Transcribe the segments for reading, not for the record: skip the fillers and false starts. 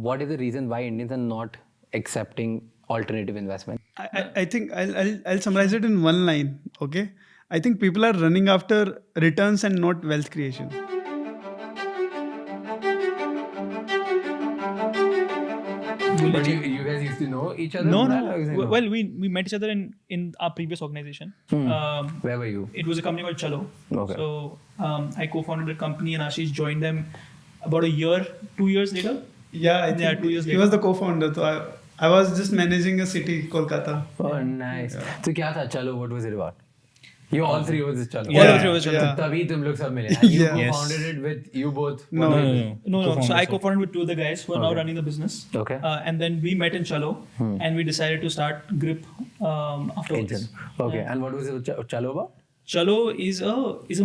what is the reason why Indians are not accepting alternative investment? I think I'll summarize it in one line. Okay, I think people are running after returns and not wealth creation. But you guys used to know each other? No. Well, Well, we met each other in our previous organization. where were you? It was a company called Chalo. Okay. So I co-founded the company and Aashish joined them about 2 years later. Yeah, I think 2 years he later. was the co-founder. So I was just managing a city, Kolkata. Oh, nice. So क्या था Chalo? What was it about? You all three was Chalo. All three was Chalo. So तभी तुम लोग सब मिले. And you Yeah. co-founded it with you both. No. No. So I co-founded with two of the guys who are now running the business. Okay. And then we met in Chalo and we decided to start Grip afterwards. Okay. And what was it Chalo about? Chalo is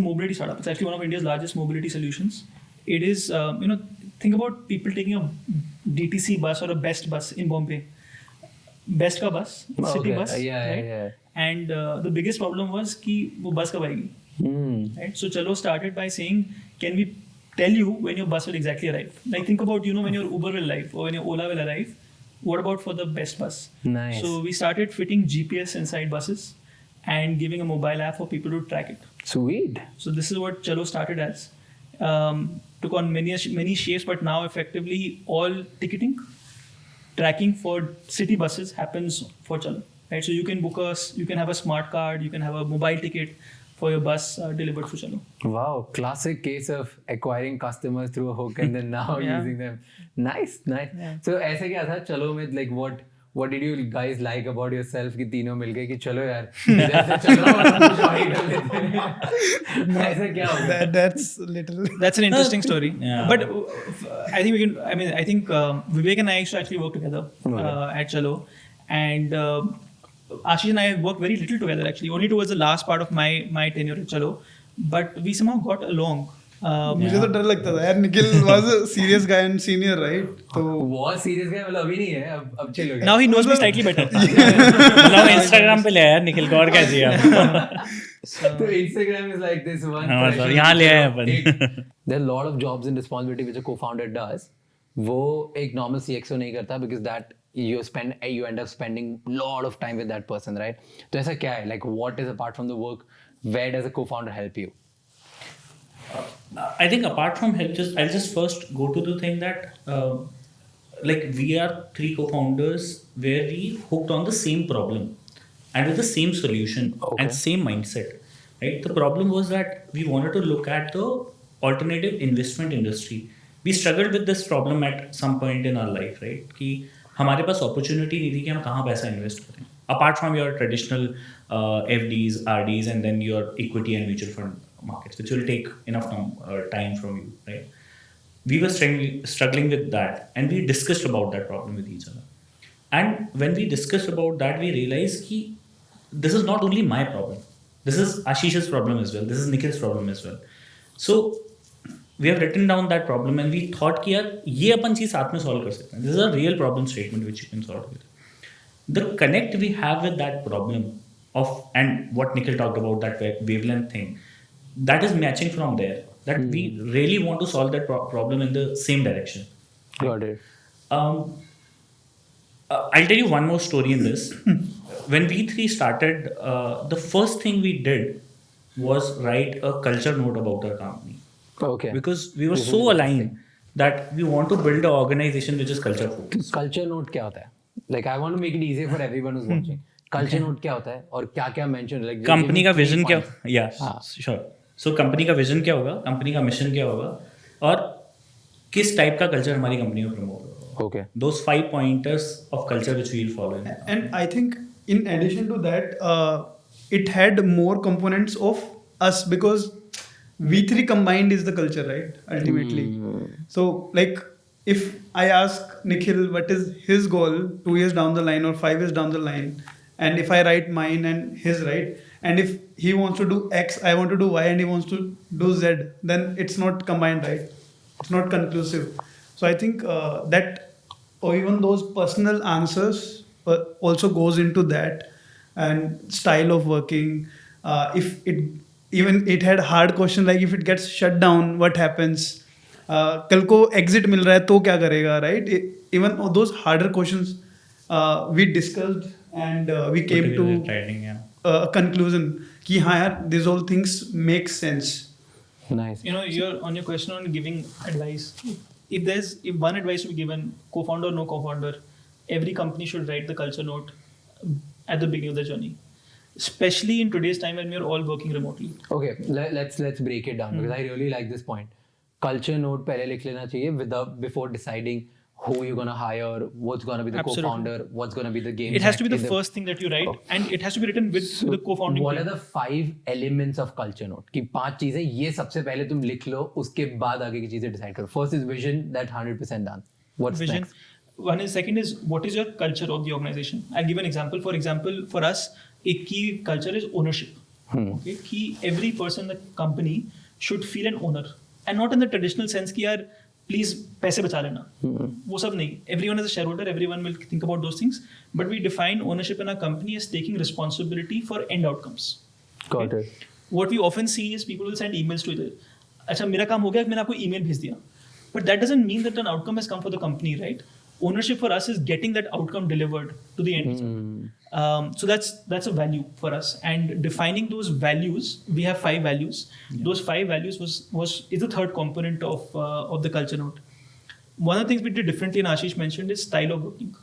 a mobility startup. It's actually one of India's largest mobility solutions. It is, think about people taking a DTC bus or a Best bus in Bombay. Best ka bus, city Okay. bus, right? Yeah. And the biggest problem was कि वो bus कब आएगी? Right? So Chalo started by saying, can we tell you when your bus will exactly arrive? Like think about, when your Uber will arrive or when your Ola will arrive. What about for the Best bus? Nice. So we started fitting GPS inside buses and giving a mobile app for people to track it. Sweet. So this is what Chalo started as. Took on many shapes, but now effectively all ticketing, tracking for city buses happens for Chalo. Right? So you can you can have a smart card, you can have a mobile ticket for your bus delivered through Chalo. Wow, classic case of acquiring customers through a hook and then now using them. Nice. Yeah. So ऐसे क्या था Chalo में, like what did you guys like about yourself कि तीनों मिल गए कि चलो यार इधर से चलो join कर लेते हैं. ऐसा क्या होगा? That's an interesting story. Yeah. But I think Vivek and I used to actually work together at Chalo, and Aashish and I worked very little together actually, only towards the last part of my tenure at Chalo, but we somehow got along. मुझे तो डर लगता था यार. Nikhil was a serious guy and senior, right? तो बहुत serious गया, मतलब अभी नहीं है, अब chill हो गया. Now he knows me slightly better. मतलब Instagram पे ले आया निखिल को, और क्या चाहिए आपको? So Instagram is like this one. sorry, यहाँ ले आए अपन. There are a lot of jobs and responsibility which a co-founder does. वो एक normal CXO नहीं करता, because that you end up spending a lot of time with that person, right? तो ऐसा क्या है? Like what is apart from the work? Where does a co-founder help you? I think apart from help, I'll just first go to the thing that like we are three co-founders where we hooked on the same problem and with the same solution and same mindset. Right? The problem was that we wanted to look at the alternative investment industry. We struggled with this problem at some point in our life, right? कि हमारे पास opportunity नहीं थी कि हम कहाँ पैसा invest करें. Apart from your traditional FDs, RDs, and then your equity and mutual fund markets, which will take enough time from you, right? We were struggling with that, and we discussed about that problem with each other. And when we discussed about that, we realized that this is not only my problem. This is Aashish's problem as well. This is Nikhil's problem as well. So we have written down that problem, and we thought कि यार ये अपन चीज साथ में solve कर सकते हैं. This is a real problem statement which you can solve with. The connect we have with that problem and what Nikhil talked about, that wavelength thing, that is matching from there. That we really want to solve that problem in the same direction. Got it. I'll tell you one more story in this. When we three started, the first thing we did was write a culture note about our company. Okay. Because we were so aligned that we want to build an organization which is culture focused. Culture note क्या होता है? Like I want to make it easier for everyone who's watching. Culture note क्या होता है और क्या mention, like company का vision क्या? Sure. So कंपनी का विजन क्या होगा, कंपनी का मिशन क्या होगा, और किस टाइप का कल्चर हमारी कंपनी में प्रमोट होगा. Okay. Those 5 pointers of culture which we'll follow. And I think in addition to that, it had more components of us, because we three combined is the culture, right? Ultimately. So like if I ask Nikhil what is his goal 2 years down the line or 5 years down the line, and if I write mine and his, right, and if he wants to do X, I want to do Y, and he wants to do Z, then it's not combined, right? It's not conclusive. So I think that, or even those personal answers also goes into that, and style of working. If it had hard question like if it gets shut down, what happens? कल को exit मिल रहा है तो क्या करेगा, right? even those harder questions we discussed and we came to writing, yeah. a conclusion कि हाँ यार these all things make sense. Nice. You're on your question on giving advice. If one advice to be given, co-founder or no co-founder, every company should write the culture note at the beginning of the journey, especially in today's time when we're all working remotely. Okay, let's break it down because I really like this point. Culture note पहले लिख लेना चाहिए before deciding who you're gonna hire, what's gonna be the Absolutely. co-founder, what's gonna be the game. It has to be check the in first thing that you write, and it has to be written with the co-founding What team. are the 5 elements of culture note? कि 5 चीजें ये सबसे पहले तुम लिख लो, उसके बाद आगे की चीजें decide करो. First is vision, that 100% done. What's Vision. next? Second is what is your culture of the organization? I'll give an example. For example, for us, a key culture is ownership. Okay, key every person in the company should feel an owner, and not in the traditional sense कि यार please पैसे बचा लेना. वो सब नहीं. Everyone is a shareholder. Everyone will think about those things. But we define ownership in our company as taking responsibility for end outcomes. Got it. What we often see is people will send emails to each other. अच्छा मेरा काम हो गया, मैंने आपको email भेज दिया. But that doesn't mean that an outcome has come for the company, right? Ownership for us is getting that outcome delivered to the end user. So that's a value for us. And defining those values, we have 5 values. Yeah. Those 5 values is the third component of the culture note. One of the things we did differently, and Aashish mentioned, is style of working.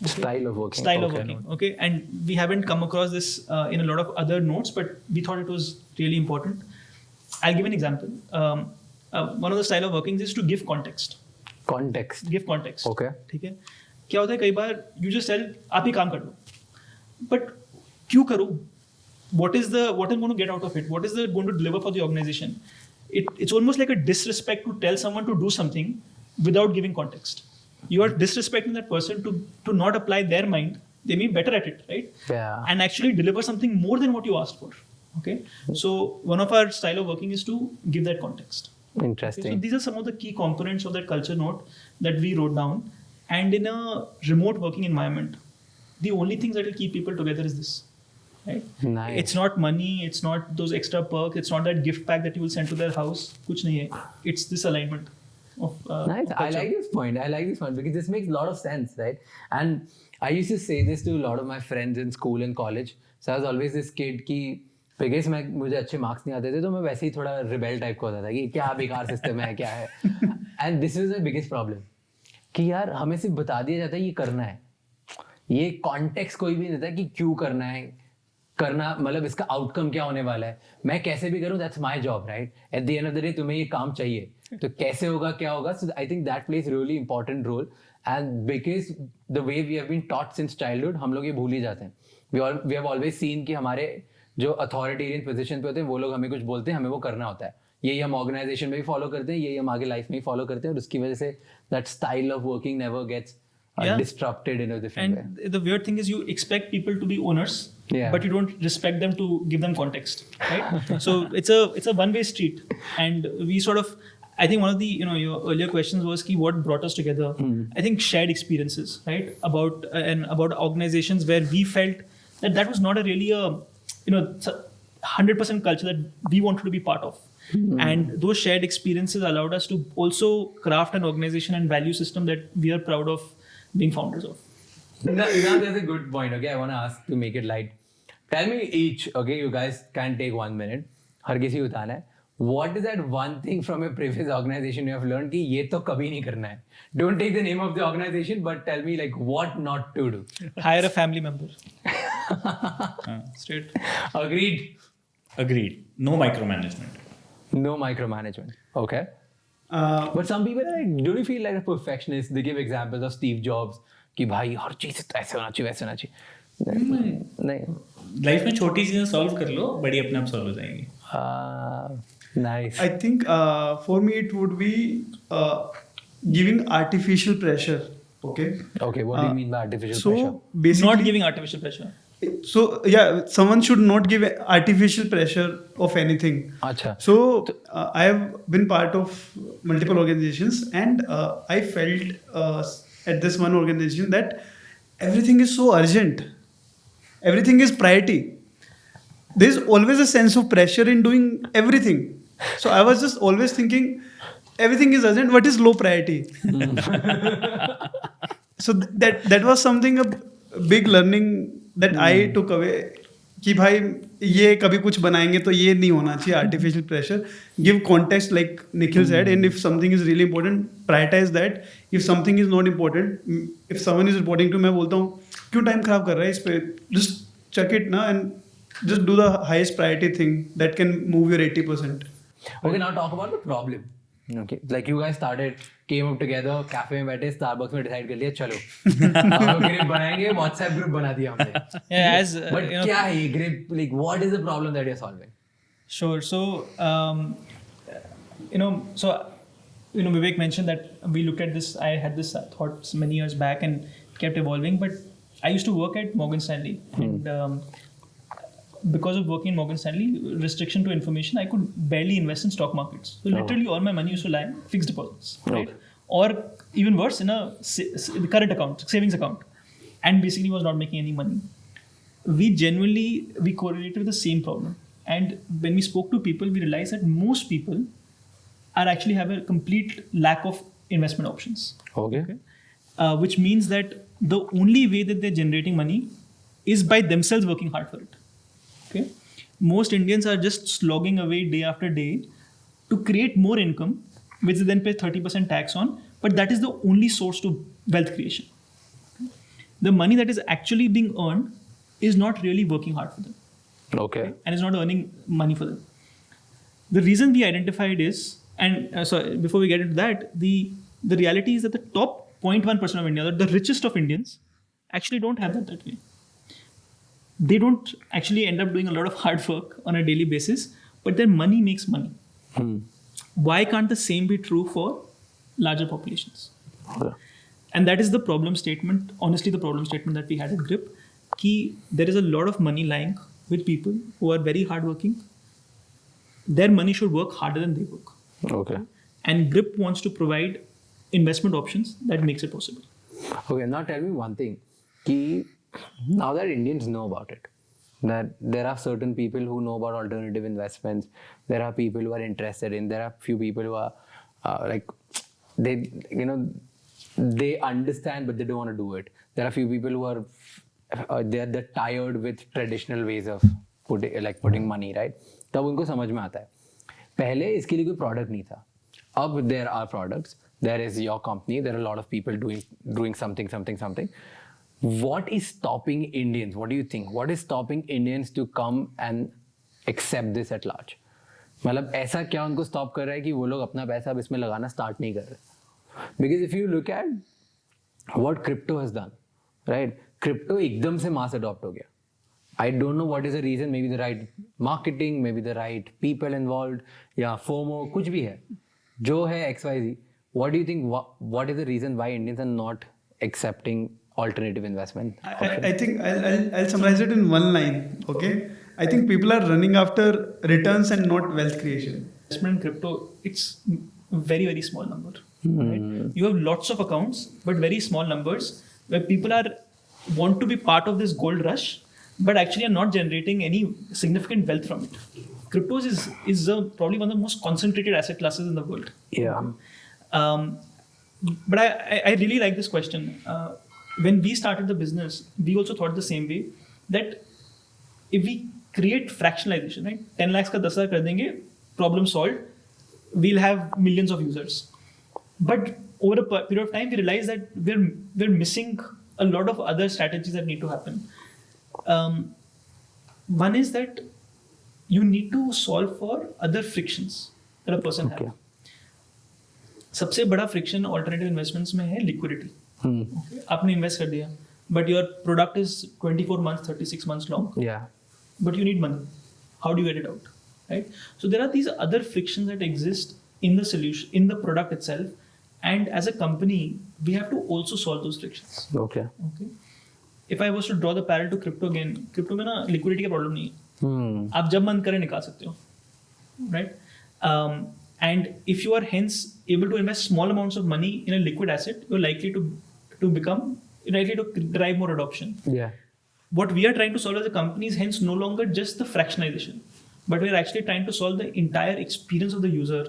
Okay? Style of working. Style of working. Okay, and we haven't come across this in a lot of other notes, but we thought it was really important. I'll give an example. One of the style of working is to give context. Context. Give context. Okay. ठीक है. क्या होता है कई बार you just tell आप ही काम कर लो. But क्यों करो? What is going to get out of it? What is going to deliver for the organization? It's almost like a disrespect to tell someone to do something without giving context. You are disrespecting that person to not apply their mind. They may be better at it, right? Yeah. And actually deliver something more than what you asked for. Okay. So one of our style of working is to give that context. Interesting. Okay, so these are some of the key components of that culture note that we wrote down. And in a remote working environment, the only things that will keep people together is this. Right? Nice. It's not money, it's not those extra perks, it's not that gift pack that you will send to their house. Kuch nahi hai. It's this alignment of Nice. of I culture. like this point. Because this makes a lot of sense, right? And I used to say this to a lot of my friends in school and college. So I was always this kid कि because मुझे अच्छे marks नहीं आते थे तो मैं वैसे ही थोड़ा रिबेल टाइप का होता था कि क्या बेकार सिस्टम है क्या है. And this is the biggest problem कि यार हमें सिर्फ बता दिया जाता है ये करना है, ये कॉन्टेक्स्ट कोई भी नहीं देता कि क्यों करना मतलब इसका आउटकम क्या होने वाला है. मैं कैसे भी करूँ that's my job, right? At the end of the day तुम्हें ये काम चाहिए तो कैसे होगा क्या होगा. So I think that plays really important role. And because the way we have been taught since childhood हम लोग ये भूल ही जाते हैं. वी हैव ऑलवेज सीन कि हमारे जो अथॉरिटेरियन पोजीशन पे होते हैं वो लोग हमें कुछ बोलते हैं, हमें वो करना होता है. यही हम ऑर्गेनाइजेशन में भी फॉलो करते हैं, यही हम आगे लाइफ में भी फॉलो करते हैं और उसकी वजह से that style of working never gets disrupted in a different way. And the weird thing is you expect people to be owners, but you don't respect them to give them context, right? So it's a one-way street, and we sort of, I think one of the your earlier questions was what brought us together. I think shared experiences, right? About organizations where we felt that was not a really 100% culture that we wanted to be part of. And those shared experiences allowed us to also craft an organization and value system that we are proud of being founders of. Now there's a good point. Okay, I want to ask to make it light. Tell me each. Okay, you guys can take 1 minute. हर किसी को बताना है. What is that one thing from a previous organization you have learned कि ये तो कभी नहीं करना है? Don't take the name of the organization, but tell me like what not to do. Hire a family member. Straight. Agreed. No micromanagement. No micromanagement. Okay. But some people are like, do you feel like a perfectionist? They give examples of Steve Jobs कि भाई हर चीज ऐसे होना चाहिए वैसे होना चाहिए. नहीं. लाइफ में छोटी चीजें सॉल्व कर लो, बड़ी अपने आप सॉल्व हो जाएंगी. Nice. I think for me it would be giving artificial pressure. Okay. Okay. What do you mean by artificial So pressure? basically, Not giving artificial pressure. So yeah, someone should not give artificial pressure of anything. अच्छा. So I have been part of multiple organizations, and I felt at this one organization that everything is so urgent, everything is priority. There's always a sense of pressure in doing everything. So I was just always thinking, everything is urgent. What is low priority? So that was something a big learning that I took away कि भाई ये कभी कुछ बनाएंगे तो ये नहीं होना चाहिए artificial pressure. Give context like Nikhil said, and if something is really important, prioritize that. If something is not important, if someone is reporting to मैं बोलता हूँ क्यों टाइम खराब कर रहा है इस पे, just chuck it ना and just do the highest priority thing that can move your 80%. Okay, now talk about the problem. Okay, like you guys came up together, cafe में बैठे, Starbucks में decide कर लिया चलो ग्रुप बनाएंगे, WhatsApp group बना दिया हमने. But क्या है ये group? Like what is the problem that you're solving? Sure. So, Vivek mentioned that we looked at this. I had this thought many years back and kept evolving. But I used to work at Morgan Stanley, and because of working in Morgan Stanley, restriction to information, I could barely invest in stock markets. So literally, all my money used to lie in fixed deposits, right? Or even worse, in a current account, savings account, and basically was not making any money. We correlated with the same problem. And when we spoke to people, we realized that most people actually have a complete lack of investment options. Okay. Which means that the only way that they're generating money is by themselves working hard for it. Okay. Most Indians are just slogging away day after day to create more income, which they then pay 30% tax on. But that is the only source to wealth creation. The money that is actually being earned is not really working hard for them. Okay. And is not earning money for them. The reason we identified is, and so before we get into that, the reality is that the top 0.1% of India, the richest of Indians, actually don't have that way. They don't actually end up doing a lot of hard work on a daily basis, but their money makes money. Why can't the same be true for larger populations? Okay. And that is the problem statement, honestly the problem statement that we had at Grip, ki there is a lot of money lying with people who are very hardworking. Their money should work harder than they work. Okay. And Grip wants to provide investment options that makes it possible. Okay, now tell me one thing. Ki, now that Indians know about it, that there are certain people who know about alternative investments, there are people who are interested in, there are few people who are they understand but they don't want to do it. There are few people who are they're tired with traditional ways of putting money, right? तब उनको समझ में आता है. पहले इसके लिए कोई product नहीं था. अब there are products. There is your company. There are a lot of people doing something. What is stopping Indians? What do you think? What is stopping Indians to come and accept this at large? मतलब ऐसा क्या उनको stop कर रहा है कि वो लोग अपना पैसा अब इसमें लगाना start नहीं कर रहे? Because if you look at what crypto has done, right? Crypto एकदम से mass adopt हो गया. I don't know what is the reason. Maybe the right marketing, maybe the right people involved, या FOMO, कुछ भी है. जो है XYZ. What do you think? What is the reason why Indians are not accepting alternative investment? I think I'll summarize it in one line. Okay. I think people are running after returns and not wealth creation. Investment in crypto, it's a very, very small number. Right? You have lots of accounts, but very small numbers where people want to be part of this gold rush, but actually are not generating any significant wealth from it. Cryptos is probably one of the most concentrated asset classes in the world. Yeah. But I really like this question. When we started the business, we also thought the same way that if we create fractionalization, right? 10 lakhs ka 10 lakh kar denge, problem solved. We'll have millions of users. But over a period of time, we realized that we're missing a lot of other strategies that need to happen. One is that you need to solve for other frictions that a person has. सबसे बड़ा friction alternative investments में है liquidity. आपने invest कर दिया but your product is 24 months 36 months long, but you need money. How do you get it out, right? So there are these other frictions that exist in the solution, in the product itself, and as a company we have to also solve those frictions. Okay. If I was to draw the parallel to crypto again, crypto में ना liquidity का problem नहीं है. आप जब मन करे निकाल सकते हो, right? And if you are hence able to invest small amounts of money in a liquid asset, you're likely to drive more adoption. Yeah. What we are trying to solve as a company is hence no longer just the fractionalization, but we're actually trying to solve the entire experience of the user.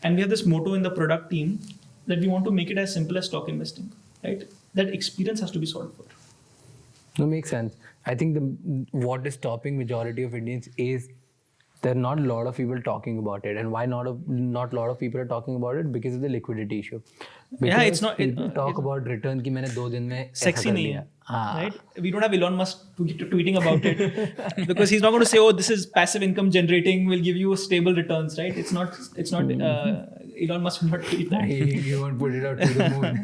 And we have this motto in the product team that we want to make it as simple as stock investing, right? that experience has to be solved for. No, makes sense. I think what is stopping majority of Indians is there are not a lot of people talking about it. And why not a lot of people are talking about it? Because of the liquidity issue. Because it's not- people talk about return कि मैंने 2 दिन में ऐसा Sexy कर nahi लिया. hai, right? We don't have Elon Musk tweeting about it because he's not going to say, "Oh, this is passive income generating, will give you stable returns." Right? It's not. Elon Musk will not tweet that. He won't put it out to the moon.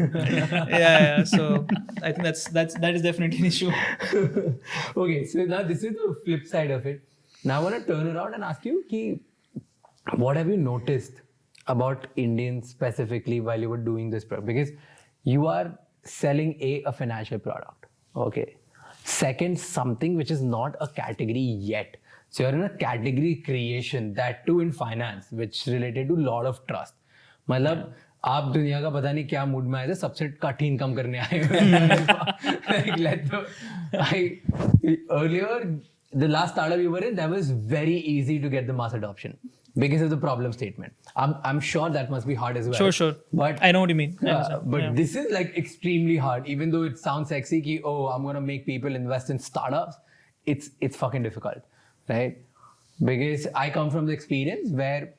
yeah. So I think that is definitely an issue. Okay, so now this is the flip side of it. Now I want to turn around and ask you, what have you noticed about Indians specifically while you were doing this product? Because you are selling a financial product, okay. Second, something which is not a category yet. So you're in a category creation, that too in finance, which related to lot of trust. मतलब आप दुनिया का पता नहीं क्या mood में आए थे, सबसे कठिन कम करने आए हुए. Earlier, the last startup you were in, that was very easy to get the mass adoption because of the problem statement. I'm sure that must be hard as well. Sure. But I know what you mean. This is like extremely hard. Even though it sounds sexy, ki, oh, I'm gonna make people invest in startups. It's fucking difficult, right? Because I come from the experience where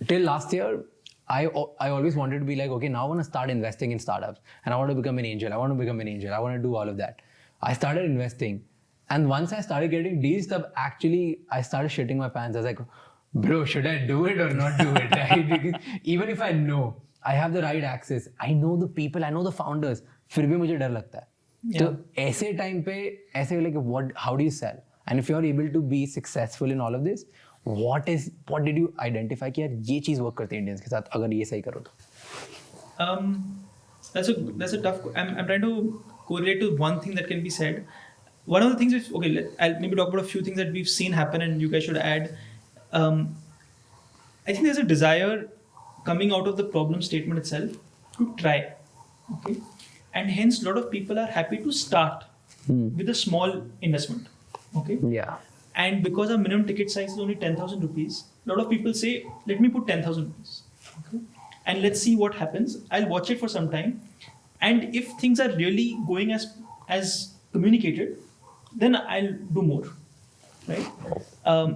till last year, I always wanted to be like, okay, now I want to start investing in startups and I want to become an angel. I want to do all of that. I started investing. And once I started getting deals, I started shitting my pants. I was like, bro, should I do it or not do it? Right? Because even if I know I have the right access, I know the people, I know the founders, फिर भी मुझे डर लगता है. तो ऐसे time पे ऐसे like how do you sell? And if you're able to be successful in all of this, what did you identify कि यार ये चीज work करती है Indians के साथ अगर ये सही करो तो? That's a tough. I'm trying to correlate to one thing that can be said. One of the things which, I'll maybe talk about a few things that we've seen happen and you guys should add. I think there's a desire coming out of the problem statement itself to try. Okay. And hence a lot of people are happy to start with a small investment. Okay. Yeah. And because our minimum ticket size is only 10,000 rupees, a lot of people say, let me put 10,000 rupees. Okay. And let's see what happens. I'll watch it for some time. And if things are really going as communicated, then I'll do more, right?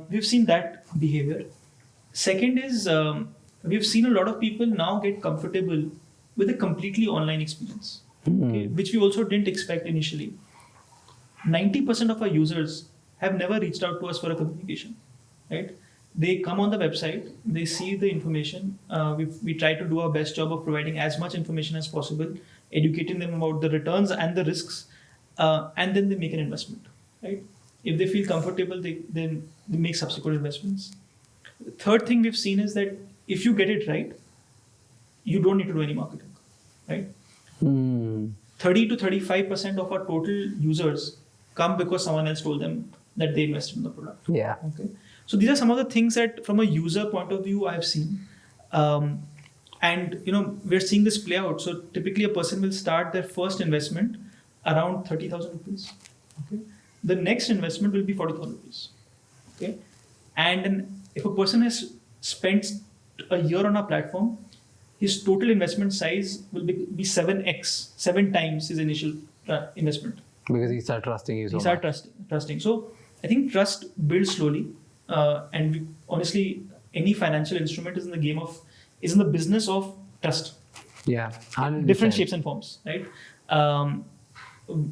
We've seen that behavior. Second is we've seen a lot of people now get comfortable with a completely online experience, okay, which we also didn't expect initially. 90% of our users have never reached out to us for a communication, right? They come on the website, they see the information. We try to do our best job of providing as much information as possible, educating them about the returns and the risks. And then they make an investment, right? If they feel comfortable, then they make subsequent investments. The third thing we've seen is that if you get it right, you don't need to do any marketing, right? 30 to 35% of our total users come because someone else told them that they invested in the product. Yeah. Okay. So these are some of the things that, from a user point of view, I've seen. And we're seeing this play out. So typically, a person will start their first investment around 30,000 rupees. Okay. The next investment will be 40,000 rupees. Okay. And if a person has spent a year on our platform, his total investment size will be 7x, 7 times his initial investment. Because he started trusting you so much. He started trusting. So I think trust builds slowly. And honestly, any financial instrument is in the business of trust. Yeah. 100%. Different shapes and forms, right?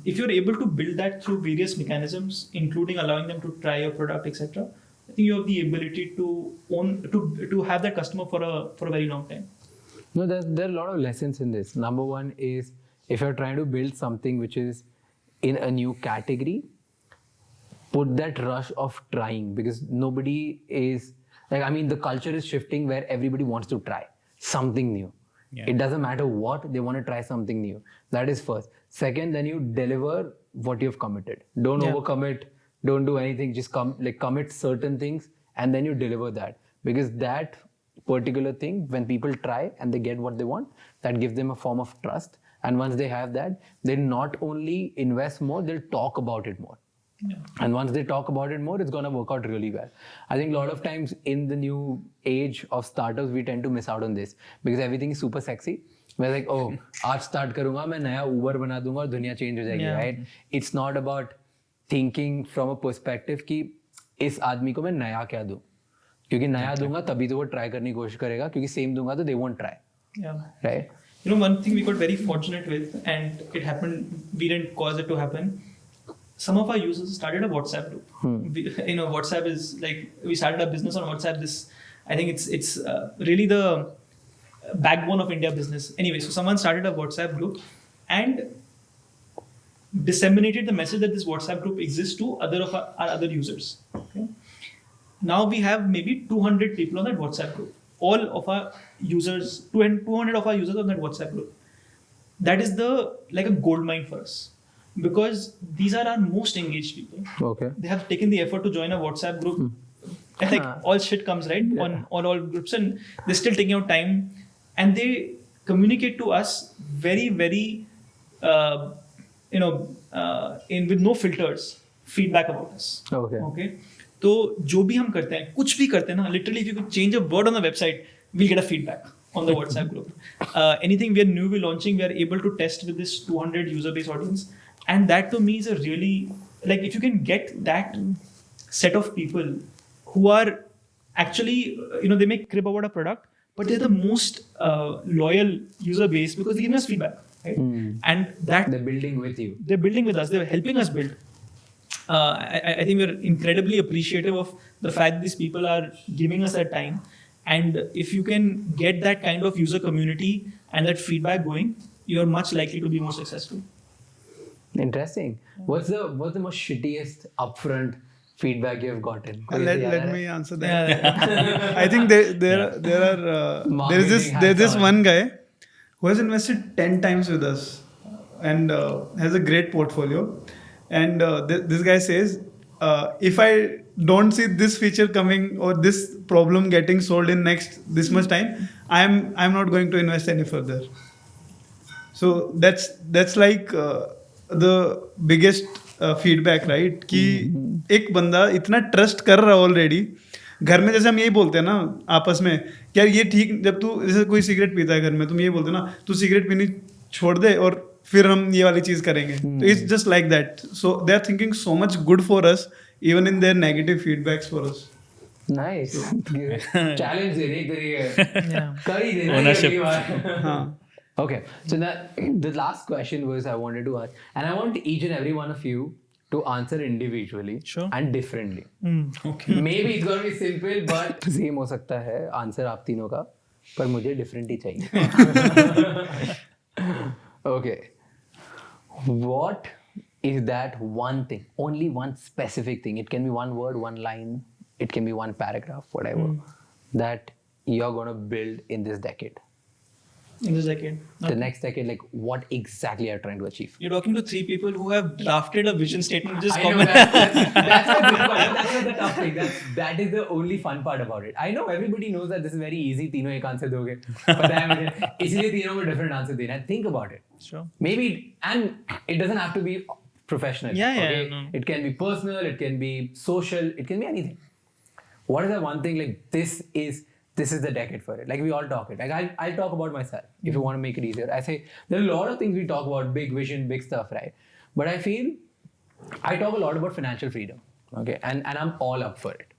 If you're able to build that through various mechanisms, including allowing them to try your product, etc., I think you have the ability to have that customer for a very long time. No, there are a lot of lessons in this. Number one is, if you're trying to build something which is in a new category, put that rush of trying, because nobody is the culture is shifting where everybody wants to try something new. Yeah. It doesn't matter what, they want to try something new. That is first. Second, then you deliver what you've committed. Don't overcommit. Don't do anything. Just commit certain things and then you deliver that. Because that particular thing, when people try and they get what they want, that gives them a form of trust. And once they have that, they not only invest more, they'll talk about it more. Yeah. And once they talk about it more, it's going to work out really well. I think a lot of times in the new age of startups, we tend to miss out on this because everything is super sexy. मैं like oh आज start करूँगा मैं नया Uber बना दूँगा और दुनिया change हो जाएगी, right? It's not about thinking from a perspective कि इस आदमी को मैं नया क्या दूँ, क्योंकि नया दूंगा तभी तो वो try करने की कोशिश करेगा, क्योंकि same दूंगा तो they won't try, right? You know, one thing we got very fortunate with, and it happened, we didn't cause it to happen. Some of our users started a WhatsApp group. WhatsApp is like, we started a business on WhatsApp. I think it's really the backbone of India business. Anyway, so someone started a WhatsApp group and disseminated the message that this WhatsApp group exists to our other users. Okay? Now we have maybe 200 people on that WhatsApp group. All of our users, 200 of our users on that WhatsApp group. That is like a gold mine for us, because these are our most engaged people. Okay. They have taken the effort to join a WhatsApp group. And like all shit comes on all groups, and they're still taking out time, and they communicate to us very, very, with no filters, feedback about us. Okay. तो जो भी हम करते हैं, कुछ भी करते हैं ना, literally if you could change a word on the website, we'll get a feedback on the WhatsApp group. Anything we are newly launching, we are able to test with this 200 user base audience, and that to me is a really, like, if you can get that set of people who are actually, they make crib about a product, but they're the most loyal user base because they're giving us feedback, right? And that they're building with you. They're building with us. They're helping us build. I think we're incredibly appreciative of the fact these people are giving us that time. And if you can get that kind of user community and that feedback going, you're much likely to be more successful. Interesting. What's the most shittiest upfront feedback you have gotten? Let me answer that. I think there's this one guy who has invested 10 times with us and has a great portfolio. And this guy says, if I don't see this feature coming or this problem getting solved in this much time, I'm not going to invest any further. So that's like the biggest feedback, right? कि एक बंदा इतना trust कर रहा है already. घर में जैसे हम यही बोलते हैं ना आपस में, यार ये ठीक, जब तू जैसे कोई सिगरेट पीता है घर में, तुम यही बोलते हो ना, तू सिगरेट पीनी छोड़ दे और फिर हम ये वाली चीज करेंगे. तो it's just like that. So they are thinking so much good for us even in their negative feedbacks for us. Nice. Challenge देने एक तरीके कर ही देना ownership. हाँ. Okay, so the last question was I wanted to ask, and I want each and every one of you to answer individually and differently. Okay. Maybe it's going to be simple, but same हो सकता है answer आप तीनों का, पर मुझे different ही चाहिए. Okay. What is that one thing, only one specific thing, it can be one word, one line, it can be one paragraph, whatever, that you're going to build in this decade? In this decade. The next decade, like what exactly are you trying to achieve? You're talking to three people who have drafted a vision statement. Just I know that's the tough thing. That is the only fun part about it. I know everybody knows that this is very easy. तीनों एक answer दोगे. पता है मुझे. इसीलिए तीनों को different answer देना है. Think about it. Sure. Maybe, and it doesn't have to be professional. Yeah. Okay? No. It can be personal. It can be social. It can be anything. What is that one thing, like this is the decade for it. Like we all talk it. Like I'll talk about myself if you want to make it easier. I say there are a lot of things we talk about, big vision, big stuff, right? But I feel I talk a lot about financial freedom. Okay, and I'm all up for it.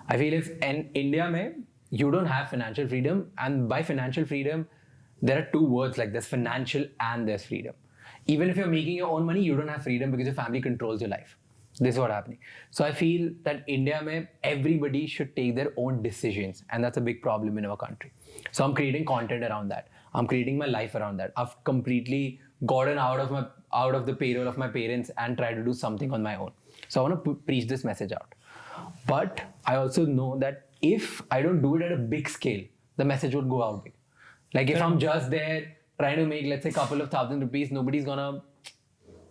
I feel if in India mein, you don't have financial freedom, and by financial freedom, there are two words, like there's financial and there's freedom. Even if you're making your own money, you don't have freedom because your family controls your life. This is what's happening. So I feel that India mein everybody should take their own decisions, and that's a big problem in our country. So I'm creating content around that. I'm creating my life around that. I've completely gotten out of the payroll of my parents and tried to do something on my own. So I want to preach this message out. But I also know that if I don't do it at a big scale, the message would go out big. Like if I'm just there trying to make, let's say, a couple of thousand rupees, nobody's gonna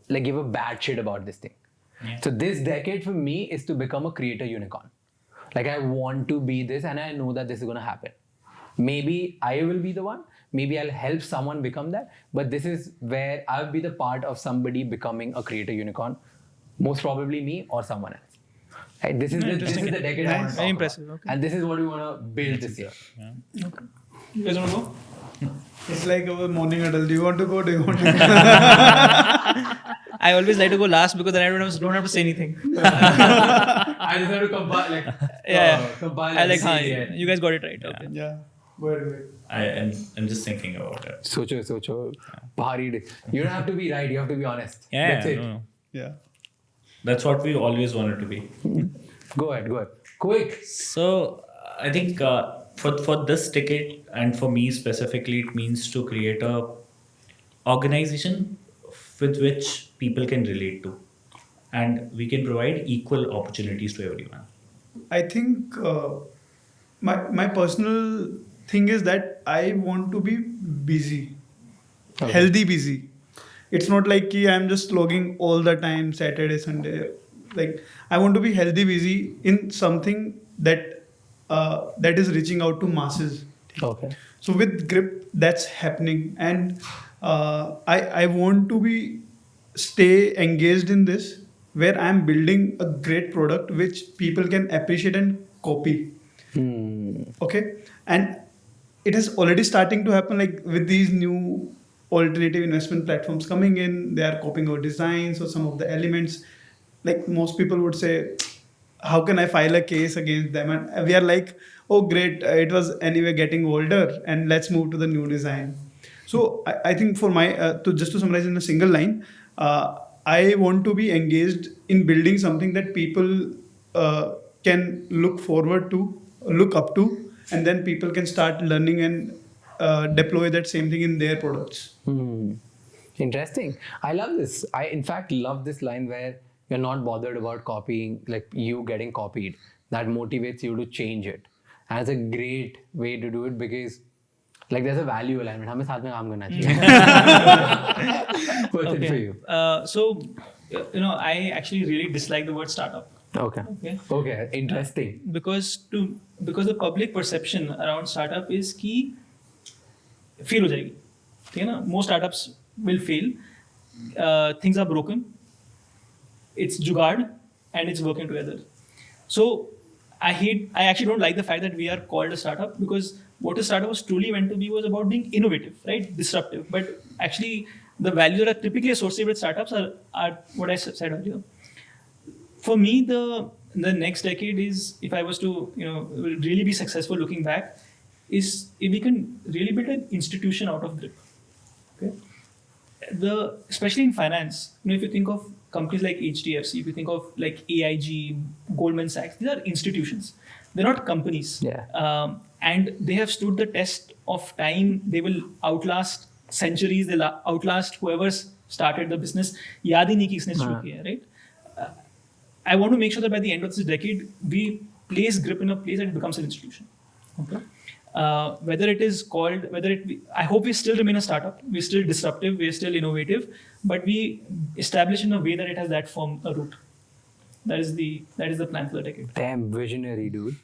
like give a bad shit about this thing. Yeah. So this decade for me is to become a creator unicorn. Like I want to be this, and I know that this is going to happen. Maybe I will be the one. Maybe I'll help someone become that. But this is where I'll be the part of somebody becoming a creator unicorn. Most probably me or someone else. Right? This is the decade I want to talk Very impressive. about. Okay. And this is what we want to build this year. Okay. You guys want to go? It's like our morning huddle. Do you want to go? Do you want to go? I always like to go last because then I don't have to say anything. I just have to compile like compile. I like, and see it. you guys got it right. Okay. Yeah. Go ahead. I'm just thinking about it. Socho. Bhari day. You don't have to be right. You have to be honest. Yeah, That's it. no. Yeah. That's what we always wanted to be. Go ahead. Quick. So I think for this ticket and for me specifically, it means to create a organization with which people can relate to, and we can provide equal opportunities to everyone. I think my personal thing is that I want to be busy, healthy busy. It's not like I'm just logging all the time, Saturday, Sunday. Like I want to be healthy busy in something that is reaching out to masses. Okay. So with Grip, that's happening, and I want to stay engaged in this, where I'm building a great product which people can appreciate and copy. Okay, and it is already starting to happen. Like with these new alternative investment platforms coming in, they are copying our designs or some of the elements. Like most people would say, how can I file a case against them? And we are like, oh great, it was anyway getting older, and let's move to the new design. So I think for my to summarize in a single line, I want to be engaged in building something that people can look forward to, look up to, and then people can start learning and deploy that same thing in their products. Interesting. I love this. I in fact love this line where you're not bothered about copying, like you getting copied. That motivates you to change it. And it's a great way to do it because like there's a value alignment. हमें साथ में काम करना चाहिए. What's it for you? So, I actually really dislike the word startup. Okay. Interesting. Because the public perception around startup is कि fail हो जाएगी. ठीक है ना? Most startups will fail. Things are broken. It's jugaad and it's working together. So I actually don't like the fact that we are called a startup, because what a startup was truly meant to be was about being innovative, right? Disruptive. But actually the values that are typically associated with startups are what I said earlier. For me, the next decade is, if I was to really be successful looking back, is if we can really build an institution out of Grip. Okay, especially in finance, if you think of companies like HDFC, if you think of like AIG, Goldman Sachs, these are institutions. They're not companies. Yeah. And they have stood the test of time. They will outlast centuries. They'll outlast whoever started the business. Yaad hi nahi ki isne shuru kiya, right? I want to make sure that by the end of this decade, we place Grip in a place that it becomes an institution. Okay. I hope we still remain a startup. We're still disruptive. We're still innovative, but we establish in a way that it has that firm a root. That is the plan for the decade. Damn visionary, dude.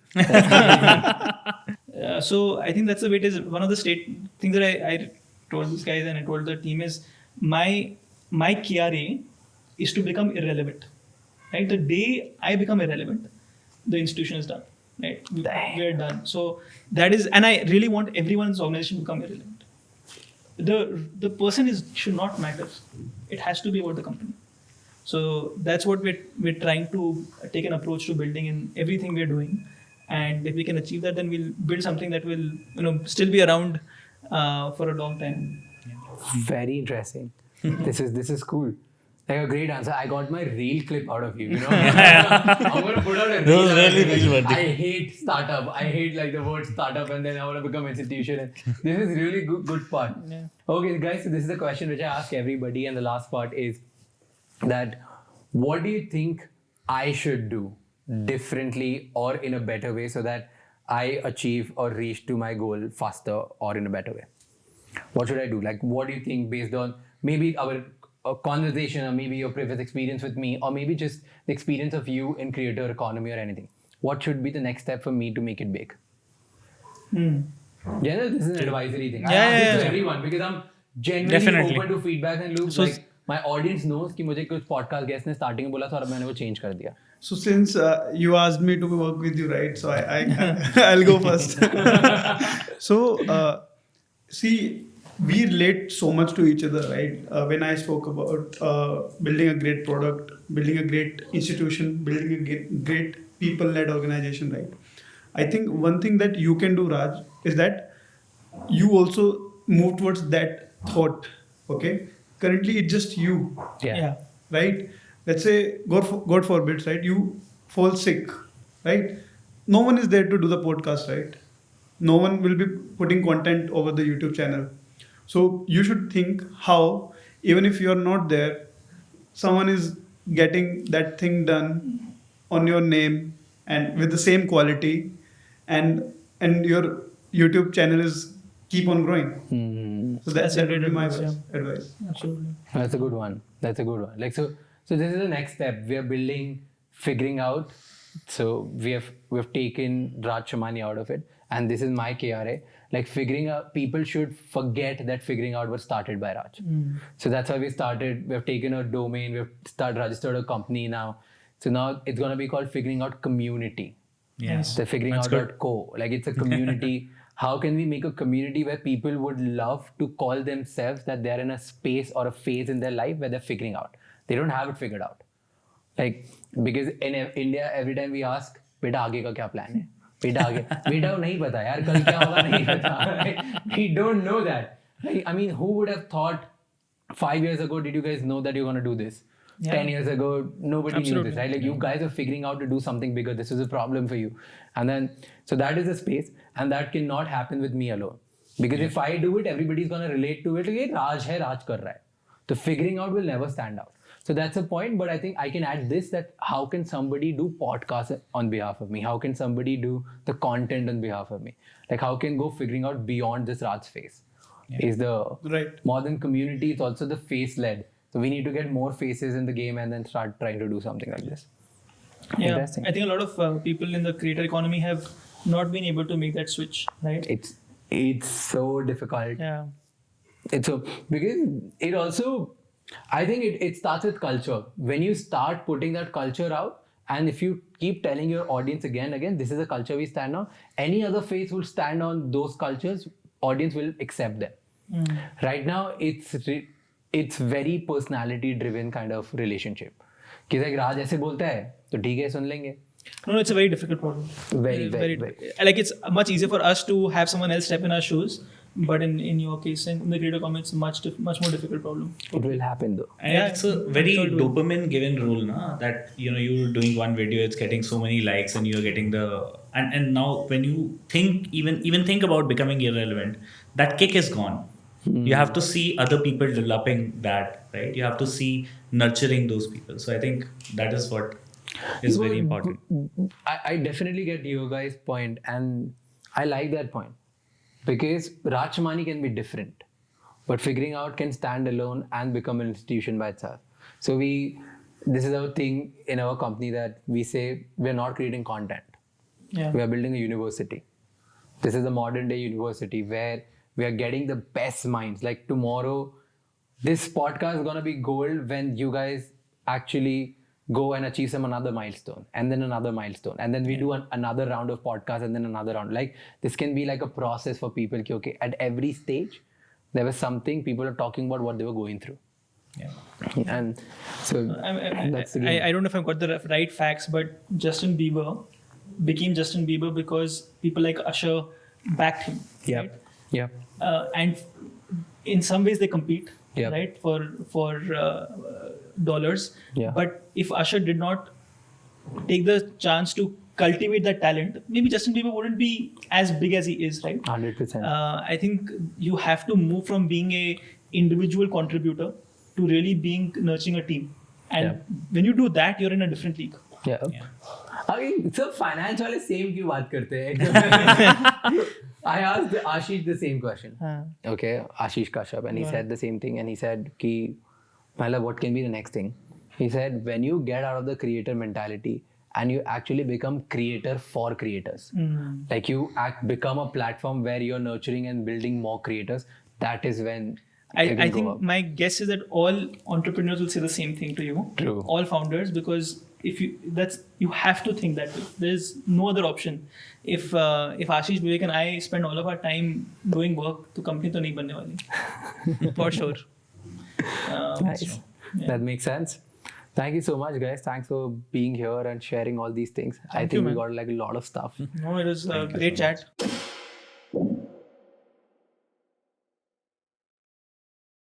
So I think that's the way it is. One of the things that I told these guys and I told the team is my KRA is to become irrelevant. Right? The day I become irrelevant, the institution is done. Right? We're done. So that is, and I really want everyone in this organization to become irrelevant. The person should not matter. It has to be about the company. So that's what we're trying to take an approach to building in everything we're doing. And if we can achieve that, then we'll build something that will still be around for a long time. Very interesting. This is cool. Like a great answer. I got my reel clip out of you. I'm gonna put out a reel. Really I hate startup. I hate like the word startup, and then I want to become institution. And this is really good part. Yeah. Okay, guys. So this is the question which I ask everybody, and the last part is that what do you think I should do differently or in a better way so that I achieve or reach to my goal faster or in a better way? What should I do? Like, what do you think based on maybe our conversation or maybe your previous experience with me or maybe just the experience of you in creator economy or anything? What should be the next step for me to make it big? General, this is an advisory thing. I ask this to everyone because I'm genuinely open to feedback and looks like my audience knows कि मुझे कुछ podcast guest ने starting में बोला था और अब मैंने वो change कर दिया. So since you asked me to work with you, right? So I'll go first. So see, we relate so much to each other, right? When I spoke about building a great product, building a great institution, building a great people-led organization, right? I think one thing that you can do, Raj, is that you also move towards that thought. Okay, currently it's just you, Yeah. right? Let's say God forbids, right? You fall sick, right? No one is there to do the podcast, right? No one will be putting content over the YouTube channel. So you should think how, even if you're not there, someone is getting that thing done on your name and with the same quality, and your YouTube channel is keep on growing. So That's a that great would be my advice, advice. Absolutely. That's a good one. That's a good one. Like so this is the next step. We are building, figuring out. So we've taken Raj Shamani out of it, and this is my KRA. Like figuring out, people should forget that figuring out was started by Raj. So that's why we started. We've taken a domain. We've registered a company now. So now it's gonna be called Figuring Out Community. Yes. The figuring That's out good. .co. Like it's a community. How can we make a community where people would love to call themselves that they're in a space or a phase in their life where they're figuring out? They don't have it figured out. Like, because in India, every time we ask, बेटा आगे का क्या plan है? बेटा आगे, बेटा नहीं पता यार, कल क्या होगा नहीं पता. We don't know that. Like, I mean, who would have thought 5 years ago, did you guys know that you're going to do this? Yeah. 10 years ago, nobody knew Absolutely. this, right? Like you guys are figuring out to do something bigger. This is a problem for you. And then, so that is the space, and that cannot happen with me alone. Because if I do it, everybody's going to relate to it. Like, Raj hai, Raj kar raha hai. So figuring out will never stand out. So that's a point, but I think I can add this, that how can somebody do podcasts on behalf of me? How can somebody do the content on behalf of me? Like how can go figuring out beyond this Raj face? Is the Right. modern community, it's also the face led. So we need to get more faces in the game and then start trying to do something like this. Yeah. Interesting. I think a lot of people in the creator economy have not been able to make that switch, right? It's so difficult. Yeah. It's so, because it also, I think it starts with culture. When you start putting that culture out, and if you keep telling your audience again, this is a culture we stand on, any other face will stand on those cultures, audience will accept them. Right now, it's very personality driven kind of relationship. कि like राज ऐसे बोलता है तो ठीक है सुन लेंगे. No, it's a very difficult problem. Very. Like it's much easier for us to have someone else step in our shoes, but in your case, in the creator economy, it's much more difficult problem. It will happen though. And Yeah, it's a very I'm sure it will. dopamine given rule, na? That you're doing one video, it's getting so many likes, and you're getting the and now when you think even think about becoming irrelevant, that kick is gone. You have to see other people developing that, right? You have to see nurturing those people. So I think that is what is very important. I definitely get your guys' point, and I like that point because Raj Shamani can be different, but figuring out can stand alone and become an institution by itself. So this is our thing in our company that we say we're not creating content. Yeah. We are building a university. This is a modern day university where we are getting the best minds. Like tomorrow, this podcast is going to be gold when you guys actually go and achieve another milestone and then another milestone. And then we do another round of podcast and then another round. Like this can be like a process for people. Okay, at every stage, there was something people are talking about what they were going through. Yeah. And so that's the game. I don't know if I've got the right facts, but Justin Bieber became Justin Bieber because people like Usher backed him. Right? Yeah. And in some ways they compete, Yep. right, for dollars. Yeah. But if Usher did not take the chance to cultivate that talent, maybe Justin Bieber wouldn't be as big as he is, right? 100%. I think you have to move from being a individual contributor to really being nurturing a team, and when you do that, you're in a different league. Yeah. सब finance वाले same क्यों बात करते हैं? I asked Aashish the same question. Okay, Aashish Kashyap, and he said the same thing. And he said, "Ki, what can be the next thing?" He said, when you get out of the creator mentality and you actually become creator for creators, like you become a platform where you're nurturing and building more creators. That is when you I can go think up. my guess is that all entrepreneurs will say the same thing to you. True. All founders, because you have to think that way. There's no other option. If Ashish, Vivek and I spend all of our time doing work, तो company तो नहीं बनने वाली for sure. Nice. Yeah. That makes sense. Thank you so much, guys. Thanks for being here and sharing all these things. I think you, we man. got like a lot of stuff. No, it was a great chat.